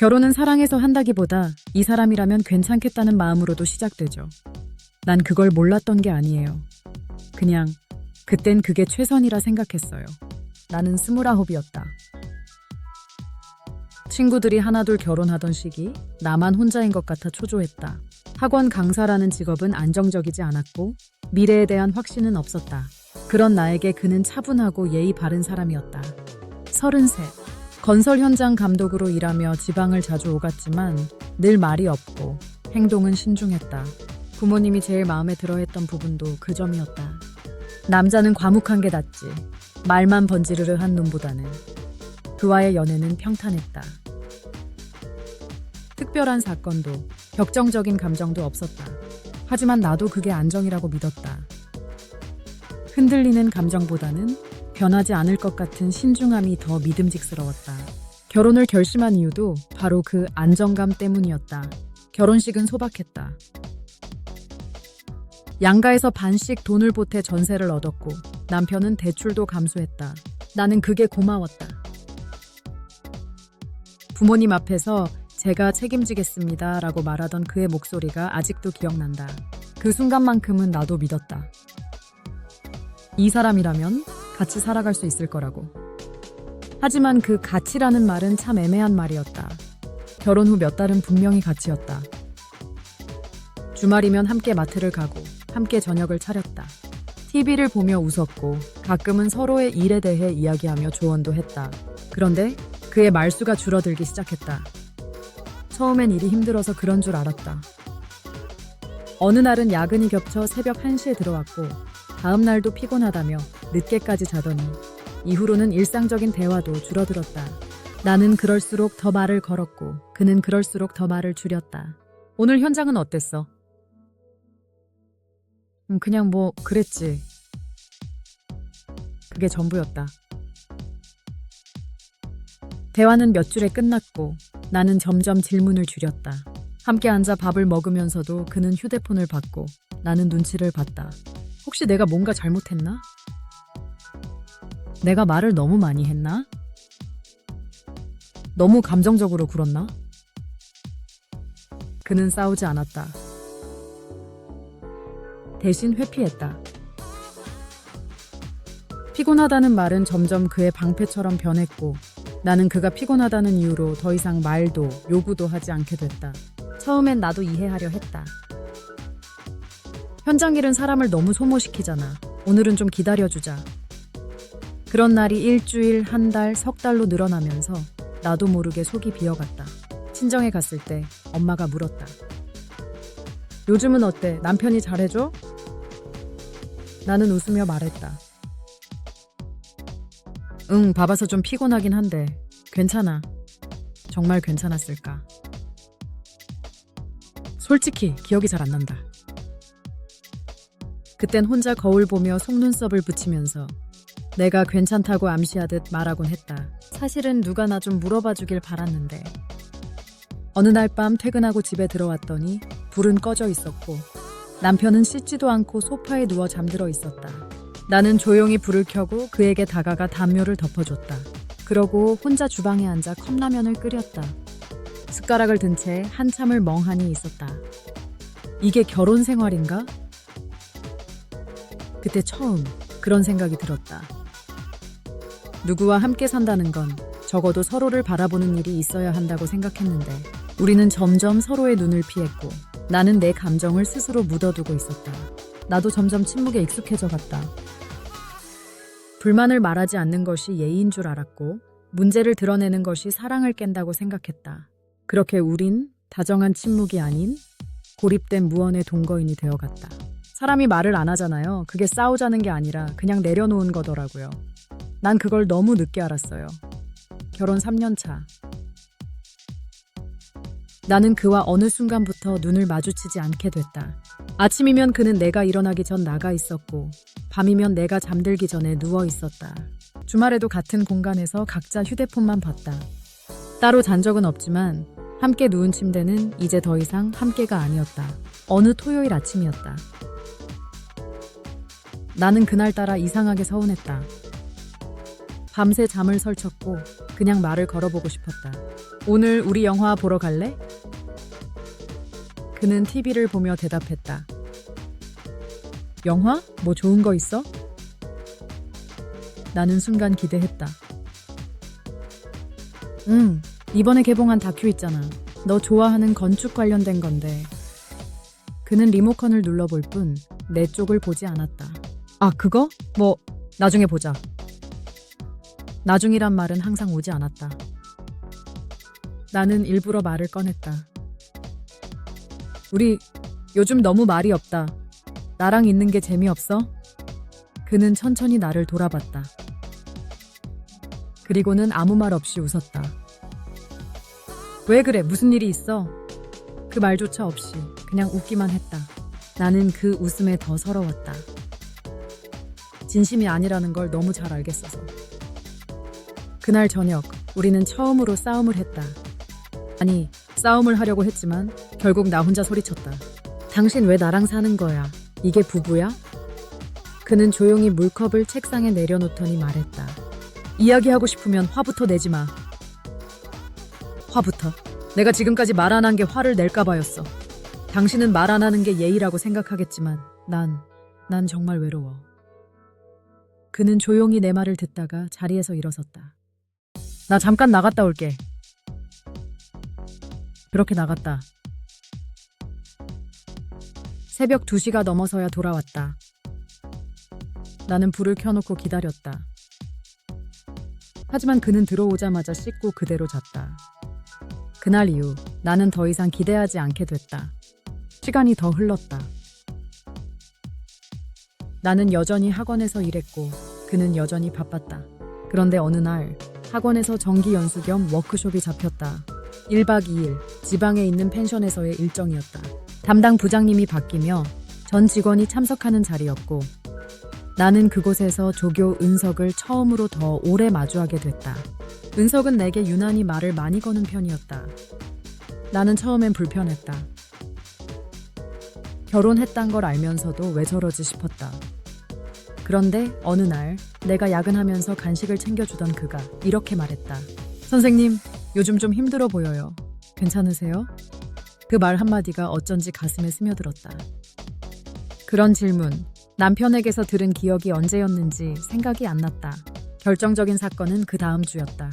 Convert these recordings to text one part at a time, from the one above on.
결혼은 사랑해서 한다기보다 이 사람이라면 괜찮겠다는 마음으로도 시작되죠. 난 그걸 몰랐던 게 아니에요. 그냥 그땐 그게 최선이라 생각했어요. 나는 29이었다. 친구들이 하나둘 결혼하던 시기, 나만 혼자인 것 같아 초조했다. 학원 강사라는 직업은 안정적이지 않았고 미래에 대한 확신은 없었다. 그런 나에게 그는 차분하고 예의 바른 사람이었다. 33. 건설 현장 감독으로 일하며 지방을 자주 오갔지만 늘 말이 없고 행동은 신중했다. 부모님이 제일 마음에 들어했던 부분도 그 점이었다. 남자는 과묵한 게 낫지. 말만 번지르르 한 놈보다는. 그와의 연애는 평탄했다. 특별한 사건도 격정적인 감정도 없었다. 하지만 나도 그게 안정이라고 믿었다. 흔들리는 감정보다는 변하지 않을 것 같은 신중함이 더 믿음직스러웠다. 결혼을 결심한 이유도 바로 그 안정감 때문이었다. 결혼식은 소박했다. 양가에서 반씩 돈을 보태 전세를 얻었고 남편은 대출도 감수했다. 나는 그게 고마웠다. 부모님 앞에서 제가 책임지겠습니다 라고 말하던 그의 목소리가 아직도 기억난다. 그 순간만큼은 나도 믿었다. 이 사람이라면 같이 살아갈 수 있을 거라고. 하지만 그 같이라는 말은 참 애매한 말이었다. 결혼 후 몇 달은 분명히 같이였다. 주말이면 함께 마트를 가고 함께 저녁을 차렸다. TV를 보며 웃었고 가끔은 서로의 일에 대해 이야기하며 조언도 했다. 그런데 그의 말수가 줄어들기 시작했다. 처음엔 일이 힘들어서 그런 줄 알았다. 어느 날은 야근이 겹쳐 새벽 1시에 들어왔고 다음 날도 피곤하다며 늦게까지 자더니 이후로는 일상적인 대화도 줄어들었다. 나는 그럴수록 더 말을 걸었고 그는 그럴수록 더 말을 줄였다. 오늘 현장은 어땠어? 그냥 뭐 그랬지. 그게 전부였다. 대화는 몇 줄에 끝났고 나는 점점 질문을 줄였다. 함께 앉아 밥을 먹으면서도 그는 휴대폰을 봤고 나는 눈치를 봤다. 혹시 내가 뭔가 잘못했나? 내가 말을 너무 많이 했나? 너무 감정적으로 굴었나? 그는 싸우지 않았다. 대신 회피했다. 피곤하다는 말은 점점 그의 방패처럼 변했고 나는 그가 피곤하다는 이유로 더 이상 말도 요구도 하지 않게 됐다. 처음엔 나도 이해하려 했다. 현장 일은 사람을 너무 소모시키잖아. 오늘은 좀 기다려주자. 그런 날이 일주일, 한 달, 석 달로 늘어나면서 나도 모르게 속이 비어갔다. 친정에 갔을 때 엄마가 물었다. 요즘은 어때? 남편이 잘해줘? 나는 웃으며 말했다. 응, 바빠서 좀 피곤하긴 한데 괜찮아. 정말 괜찮았을까? 솔직히 기억이 잘 안 난다. 그땐 혼자 거울 보며 속눈썹을 붙이면서 내가 괜찮다고 암시하듯 말하곤 했다. 사실은 누가 나 좀 물어봐 주길 바랐는데. 어느 날 밤 퇴근하고 집에 들어왔더니 불은 꺼져 있었고 남편은 씻지도 않고 소파에 누워 잠들어 있었다. 나는 조용히 불을 켜고 그에게 다가가 담요를 덮어줬다. 그러고 혼자 주방에 앉아 컵라면을 끓였다. 숟가락을 든 채 한참을 멍하니 있었다. 이게 결혼 생활인가? 그때 처음 그런 생각이 들었다. 누구와 함께 산다는 건 적어도 서로를 바라보는 일이 있어야 한다고 생각했는데 우리는 점점 서로의 눈을 피했고 나는 내 감정을 스스로 묻어두고 있었다. 나도 점점 침묵에 익숙해져 갔다. 불만을 말하지 않는 것이 예의인 줄 알았고 문제를 드러내는 것이 사랑을 깬다고 생각했다. 그렇게 우린 다정한 침묵이 아닌 고립된 무언의 동거인이 되어갔다. 사람이 말을 안 하잖아요. 그게 싸우자는 게 아니라 그냥 내려놓은 거더라고요. 난 그걸 너무 늦게 알았어요. 결혼 3년 차. 나는 그와 어느 순간부터 눈을 마주치지 않게 됐다. 아침이면 그는 내가 일어나기 전 나가 있었고 밤이면 내가 잠들기 전에 누워 있었다. 주말에도 같은 공간에서 각자 휴대폰만 봤다. 따로 잔 적은 없지만 함께 누운 침대는 이제 더 이상 함께가 아니었다. 어느 토요일 아침이었다. 나는 그날따라 이상하게 서운했다. 밤새 잠을 설쳤고 그냥 말을 걸어보고 싶었다. 오늘 우리 영화 보러 갈래? 그는 TV를 보며 대답했다. 영화? 뭐 좋은 거 있어? 나는 순간 기대했다. 응, 이번에 개봉한 다큐 있잖아. 너 좋아하는 건축 관련된 건데. 그는 리모컨을 눌러볼 뿐 내 쪽을 보지 않았다. 아, 그거? 뭐 나중에 보자. 나중이란 말은 항상 오지 않았다. 나는 일부러 말을 꺼냈다. 우리 요즘 너무 말이 없다. 나랑 있는 게 재미없어? 그는 천천히 나를 돌아봤다. 그리고는 아무 말 없이 웃었다. 왜 그래? 무슨 일이 있어? 그 말조차 없이 그냥 웃기만 했다. 나는 그 웃음에 더 서러웠다. 진심이 아니라는 걸 너무 잘 알겠어서. 그날 저녁 우리는 처음으로 싸움을 했다. 아니, 싸움을 하려고 했지만 결국 나 혼자 소리쳤다. 당신 왜 나랑 사는 거야? 이게 부부야? 그는 조용히 물컵을 책상에 내려놓더니 말했다. 이야기하고 싶으면 화부터 내지 마. 화부터? 내가 지금까지 말 안 한 게 화를 낼까 봐였어. 당신은 말 안 하는 게 예의라고 생각하겠지만 난 정말 외로워. 그는 조용히 내 말을 듣다가 자리에서 일어섰다. 나 잠깐 나갔다 올게. 그렇게 나갔다. 새벽 2시가 넘어서야 돌아왔다. 나는 불을 켜놓고 기다렸다. 하지만 그는 들어오자마자 씻고 그대로 잤다. 그날 이후 나는 더 이상 기대하지 않게 됐다. 시간이 더 흘렀다. 나는 여전히 학원에서 일했고 그는 여전히 바빴다. 그런데 어느 날 학원에서 정기 연수 겸 워크숍이 잡혔다. 1박 2일 지방에 있는 펜션에서의 일정이었다. 담당 부장님이 바뀌며 전 직원이 참석하는 자리였고 나는 그곳에서 조교 은석을 처음으로 더 오래 마주하게 됐다. 은석은 내게 유난히 말을 많이 거는 편이었다. 나는 처음엔 불편했다. 결혼했단 걸 알면서도 왜 저러지 싶었다. 그런데 어느 날 내가 야근하면서 간식을 챙겨주던 그가 이렇게 말했다. 선생님, 요즘 좀 힘들어 보여요. 괜찮으세요? 그 말 한마디가 어쩐지 가슴에 스며들었다. 그런 질문, 남편에게서 들은 기억이 언제였는지 생각이 안 났다. 결정적인 사건은 그 다음 주였다.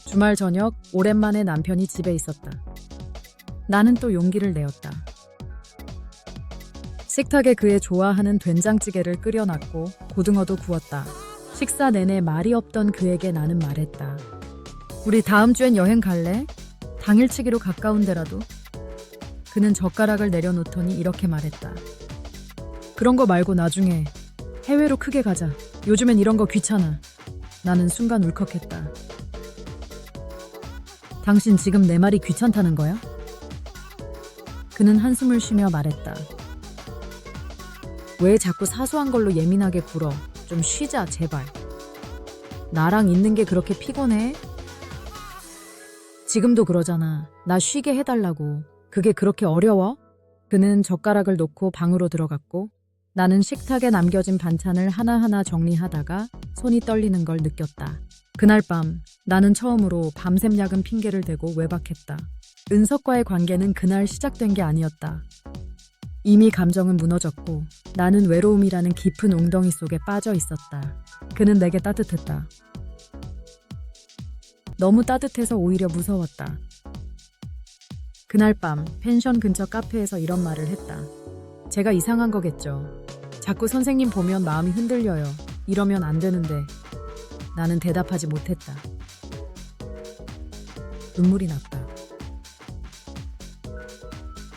주말 저녁 오랜만에 남편이 집에 있었다. 나는 또 용기를 내었다. 식탁에 그의 좋아하는 된장찌개를 끓여놨고 고등어도 구웠다. 식사 내내 말이 없던 그에게 나는 말했다. 우리 다음 주엔 여행 갈래? 당일치기로 가까운 데라도. 그는 젓가락을 내려놓더니 이렇게 말했다. 그런 거 말고 나중에 해외로 크게 가자. 요즘엔 이런 거 귀찮아. 나는 순간 울컥했다. 당신 지금 내 말이 귀찮다는 거야? 그는 한숨을 쉬며 말했다. 왜 자꾸 사소한 걸로 예민하게 굴어? 좀 쉬자, 제발. 나랑 있는 게 그렇게 피곤해? 지금도 그러잖아. 나 쉬게 해달라고. 그게 그렇게 어려워? 그는 젓가락을 놓고 방으로 들어갔고 나는 식탁에 남겨진 반찬을 하나하나 정리하다가 손이 떨리는 걸 느꼈다. 그날 밤 나는 처음으로 밤샘 야근 핑계를 대고 외박했다. 은석과의 관계는 그날 시작된 게 아니었다. 이미 감정은 무너졌고 나는 외로움이라는 깊은 웅덩이 속에 빠져 있었다. 그는 내게 따뜻했다. 너무 따뜻해서 오히려 무서웠다. 그날 밤 펜션 근처 카페에서 이런 말을 했다. 제가 이상한 거겠죠. 자꾸 선생님 보면 마음이 흔들려요. 이러면 안 되는데. 나는 대답하지 못했다. 눈물이 났다.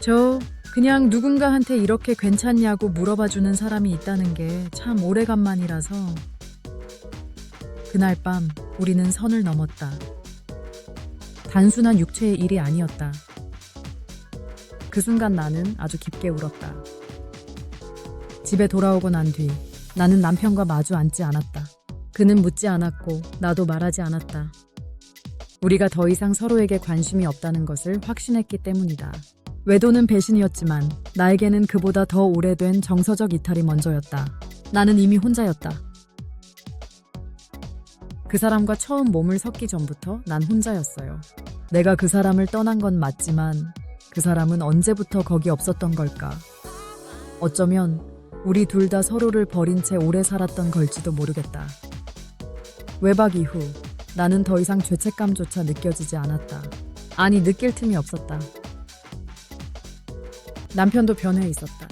저 그냥 누군가한테 이렇게 괜찮냐고 물어봐주는 사람이 있다는 게 참 오래간만이라서. 그날 밤 우리는 선을 넘었다. 단순한 육체의 일이 아니었다. 그 순간 나는 아주 깊게 울었다. 집에 돌아오고 난 뒤 나는 남편과 마주 앉지 않았다. 그는 묻지 않았고 나도 말하지 않았다. 우리가 더 이상 서로에게 관심이 없다는 것을 확신했기 때문이다. 외도는 배신이었지만 나에게는 그보다 더 오래된 정서적 이탈이 먼저였다. 나는 이미 혼자였다. 그 사람과 처음 몸을 섞기 전부터 난 혼자였어요. 내가 그 사람을 떠난 건 맞지만 그 사람은 언제부터 거기 없었던 걸까? 어쩌면 우리 둘 다 서로를 버린 채 오래 살았던 걸지도 모르겠다. 외박 이후 나는 더 이상 죄책감조차 느껴지지 않았다. 아니, 느낄 틈이 없었다. 남편도 변해 있었다.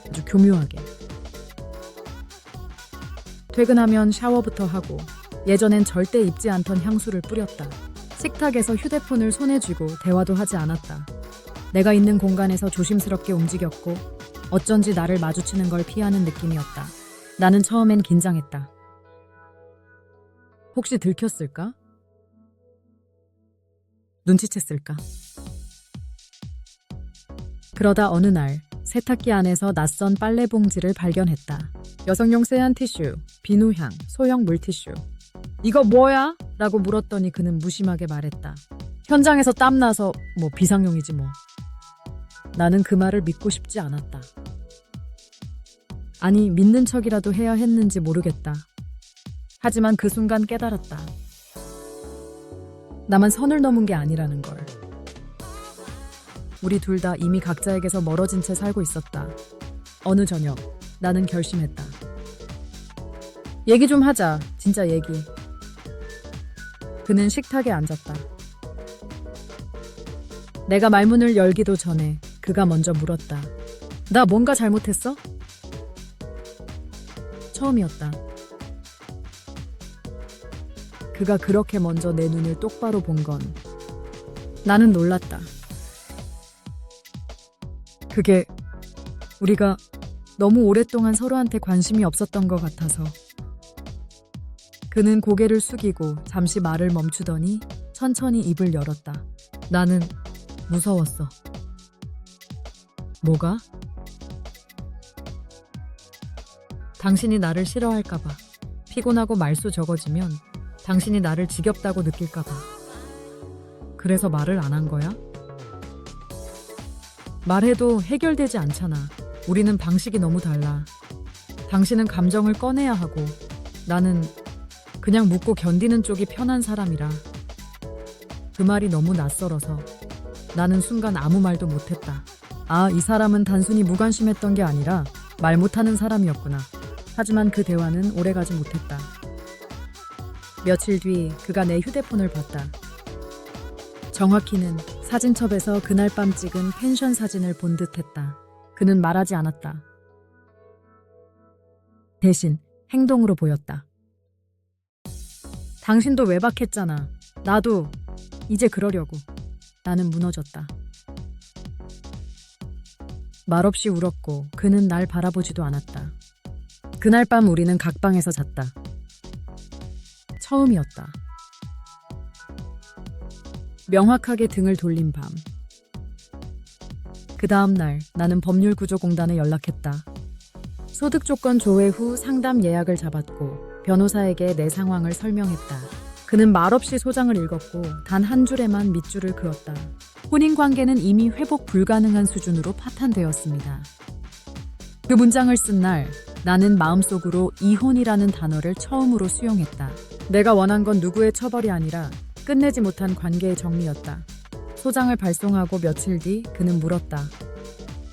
아주 교묘하게. 퇴근하면 샤워부터 하고 예전엔 절대 입지 않던 향수를 뿌렸다. 식탁에서 휴대폰을 손에 쥐고 대화도 하지 않았다. 내가 있는 공간에서 조심스럽게 움직였고 어쩐지 나를 마주치는 걸 피하는 느낌이었다. 나는 처음엔 긴장했다. 혹시 들켰을까? 눈치챘을까? 그러다 어느 날 세탁기 안에서 낯선 빨래 봉지를 발견했다. 여성용 세안 티슈, 비누향, 소형 물티슈. 이거 뭐야? 라고 물었더니 그는 무심하게 말했다. 현장에서 땀나서 비상용이지 뭐. 나는 그 말을 믿고 싶지 않았다. 아니, 믿는 척이라도 해야 했는지 모르겠다. 하지만 그 순간 깨달았다. 나만 선을 넘은 게 아니라는 걸. 우리 둘 다 이미 각자에게서 멀어진 채 살고 있었다. 어느 저녁 나는 결심했다. 얘기 좀 하자. 진짜 얘기. 그는 식탁에 앉았다. 내가 말문을 열기도 전에 그가 먼저 물었다. 나 뭔가 잘못했어? 처음이었다. 그가 그렇게 먼저 내 눈을 똑바로 본 건 나는 놀랐다. 그게 우리가 너무 오랫동안 서로한테 관심이 없었던 것 같아서. 그는 고개를 숙이고 잠시 말을 멈추더니 천천히 입을 열었다. 나는 무서웠어. 뭐가? 당신이 나를 싫어할까봐. 피곤하고 말수 적어지면 당신이 나를 지겹다고 느낄까봐. 그래서 말을 안 한 거야? 말해도 해결되지 않잖아. 우리는 방식이 너무 달라. 당신은 감정을 꺼내야 하고 나는 그냥 묻고 견디는 쪽이 편한 사람이라. 그 말이 너무 낯설어서 나는 순간 아무 말도 못했다. 아, 이 사람은 단순히 무관심했던 게 아니라 말 못하는 사람이었구나. 하지만 그 대화는 오래가지 못했다. 며칠 뒤 그가 내 휴대폰을 봤다. 정확히는 사진첩에서 그날 밤 찍은 펜션 사진을 본 듯했다. 그는 말하지 않았다. 대신 행동으로 보였다. 당신도 외박했잖아. 나도 이제 그러려고. 나는 무너졌다. 말없이 울었고 그는 날 바라보지도 않았다. 그날 밤 우리는 각방에서 잤다. 처음이었다. 명확하게 등을 돌린 밤. 그 다음 날 나는 법률구조공단에 연락했다. 소득 조건 조회 후 상담 예약을 잡았고 변호사에게 내 상황을 설명했다. 그는 말없이 소장을 읽었고 단 한 줄에만 밑줄을 그었다. 혼인관계는 이미 회복 불가능한 수준으로 파탄되었습니다. 그 문장을 쓴 날 나는 마음속으로 이혼이라는 단어를 처음으로 수용했다. 내가 원한 건 누구의 처벌이 아니라 끝내지 못한 관계의 정리였다. 소장을 발송하고 며칠 뒤 그는 물었다.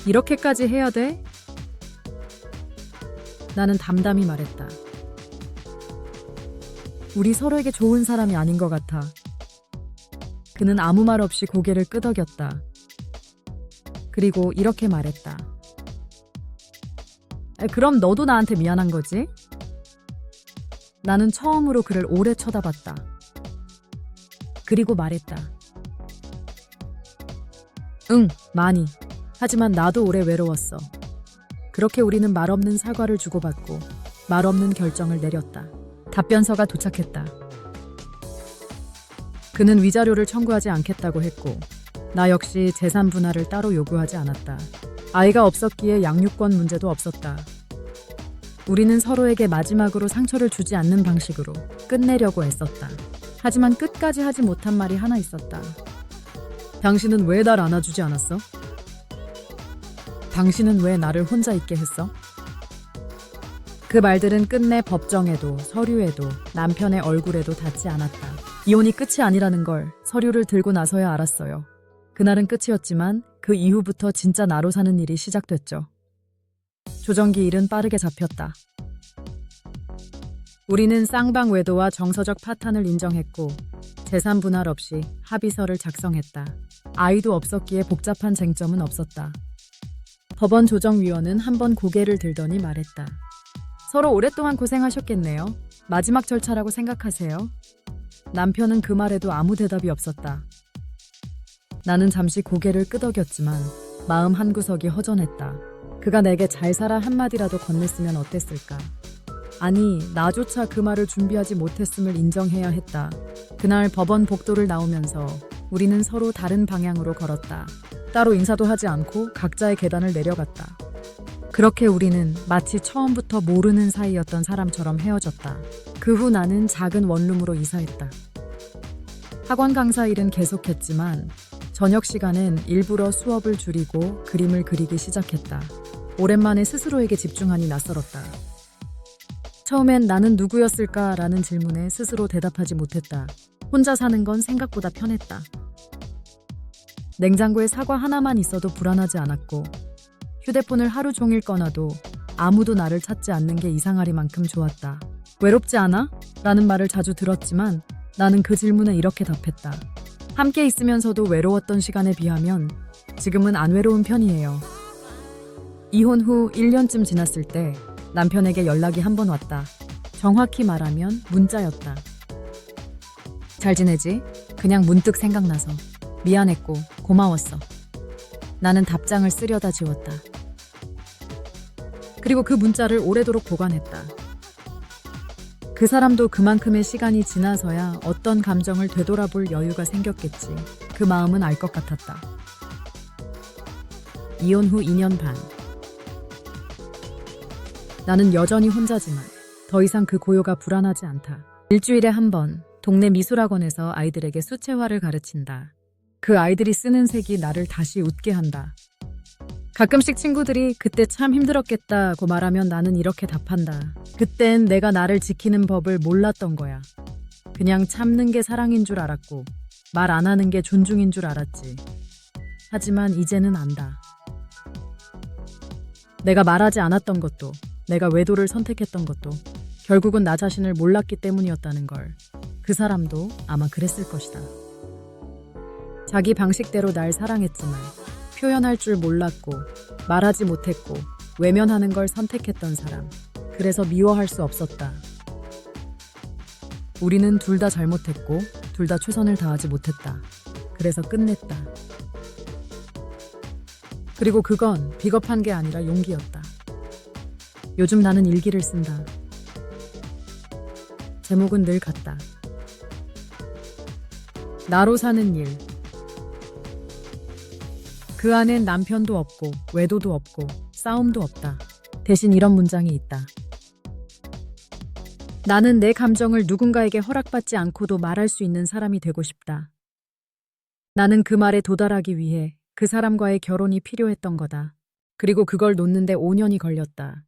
이렇게까지 해야 돼? 나는 담담히 말했다. 우리 서로에게 좋은 사람이 아닌 것 같아. 그는 아무 말 없이 고개를 끄덕였다. 그리고 이렇게 말했다. 그럼 너도 나한테 미안한 거지? 나는 처음으로 그를 오래 쳐다봤다. 그리고 말했다. 응, 많이. 하지만 나도 오래 외로웠어. 그렇게 우리는 말없는 사과를 주고받고 말없는 결정을 내렸다. 답변서가 도착했다. 그는 위자료를 청구하지 않겠다고 했고 나 역시 재산 분할을 따로 요구하지 않았다. 아이가 없었기에 양육권 문제도 없었다. 우리는 서로에게 마지막으로 상처를 주지 않는 방식으로 끝내려고 애썼다. 하지만 끝까지 하지 못한 말이 하나 있었다. 당신은 왜 날 안아주지 않았어? 당신은 왜 나를 혼자 있게 했어? 그 말들은 끝내 법정에도 서류에도 남편의 얼굴에도 닿지 않았다. 이혼이 끝이 아니라는 걸 서류를 들고 나서야 알았어요. 그날은 끝이었지만 그 이후부터 진짜 나로 사는 일이 시작됐죠. 조정기 일은 빠르게 잡혔다. 우리는 쌍방 외도와 정서적 파탄을 인정했고 재산 분할 없이 합의서를 작성했다. 아이도 없었기에 복잡한 쟁점은 없었다. 법원 조정위원은 한번 고개를 들더니 말했다. 서로 오랫동안 고생하셨겠네요. 마지막 절차라고 생각하세요? 남편은 그 말에도 아무 대답이 없었다. 나는 잠시 고개를 끄덕였지만 마음 한구석이 허전했다. 그가 내게 잘 살아 한마디라도 건넸으면 어땠을까? 아니, 나조차 그 말을 준비하지 못했음을 인정해야 했다. 그날 법원 복도를 나오면서 우리는 서로 다른 방향으로 걸었다. 따로 인사도 하지 않고 각자의 계단을 내려갔다. 그렇게 우리는 마치 처음부터 모르는 사이였던 사람처럼 헤어졌다. 그 후 나는 작은 원룸으로 이사했다. 학원 강사 일은 계속했지만 저녁 시간엔 일부러 수업을 줄이고 그림을 그리기 시작했다. 오랜만에 스스로에게 집중하니 낯설었다. 처음엔 나는 누구였을까라는 질문에 스스로 대답하지 못했다. 혼자 사는 건 생각보다 편했다. 냉장고에 사과 하나만 있어도 불안하지 않았고 휴대폰을 하루 종일 꺼놔도 아무도 나를 찾지 않는 게 이상하리만큼 좋았다. 외롭지 않아? 라는 말을 자주 들었지만 나는 그 질문에 이렇게 답했다. 함께 있으면서도 외로웠던 시간에 비하면 지금은 안 외로운 편이에요. 이혼 후 1년쯤 지났을 때 남편에게 연락이 한 번 왔다. 정확히 말하면 문자였다. 잘 지내지? 그냥 문득 생각나서. 미안했고 고마웠어. 나는 답장을 쓰려다 지웠다. 그리고 그 문자를 오래도록 보관했다. 그 사람도 그만큼의 시간이 지나서야 어떤 감정을 되돌아볼 여유가 생겼겠지. 그 마음은 알 것 같았다. 이혼 후 2년 반. 나는 여전히 혼자지만 더 이상 그 고요가 불안하지 않다. 일주일에 한 번 동네 미술학원에서 아이들에게 수채화를 가르친다. 그 아이들이 쓰는 색이 나를 다시 웃게 한다. 가끔씩 친구들이 그때 참 힘들었겠다고 말하면 나는 이렇게 답한다. 그땐 내가 나를 지키는 법을 몰랐던 거야. 그냥 참는 게 사랑인 줄 알았고 말 안 하는 게 존중인 줄 알았지. 하지만 이제는 안다. 내가 말하지 않았던 것도 내가 외도를 선택했던 것도 결국은 나 자신을 몰랐기 때문이었다는 걸. 그 사람도 아마 그랬을 것이다. 자기 방식대로 날 사랑했지만 표현할 줄 몰랐고 말하지 못했고 외면하는 걸 선택했던 사람. 그래서 미워할 수 없었다. 우리는 둘 다 잘못했고 둘 다 최선을 다하지 못했다. 그래서 끝냈다. 그리고 그건 비겁한 게 아니라 용기였다. 요즘 나는 일기를 쓴다. 제목은 늘 같다. 나로 사는 일. 그 안엔 남편도 없고 외도도 없고 싸움도 없다. 대신 이런 문장이 있다. 나는 내 감정을 누군가에게 허락받지 않고도 말할 수 있는 사람이 되고 싶다. 나는 그 말에 도달하기 위해 그 사람과의 결혼이 필요했던 거다. 그리고 그걸 놓는데 5년이 걸렸다.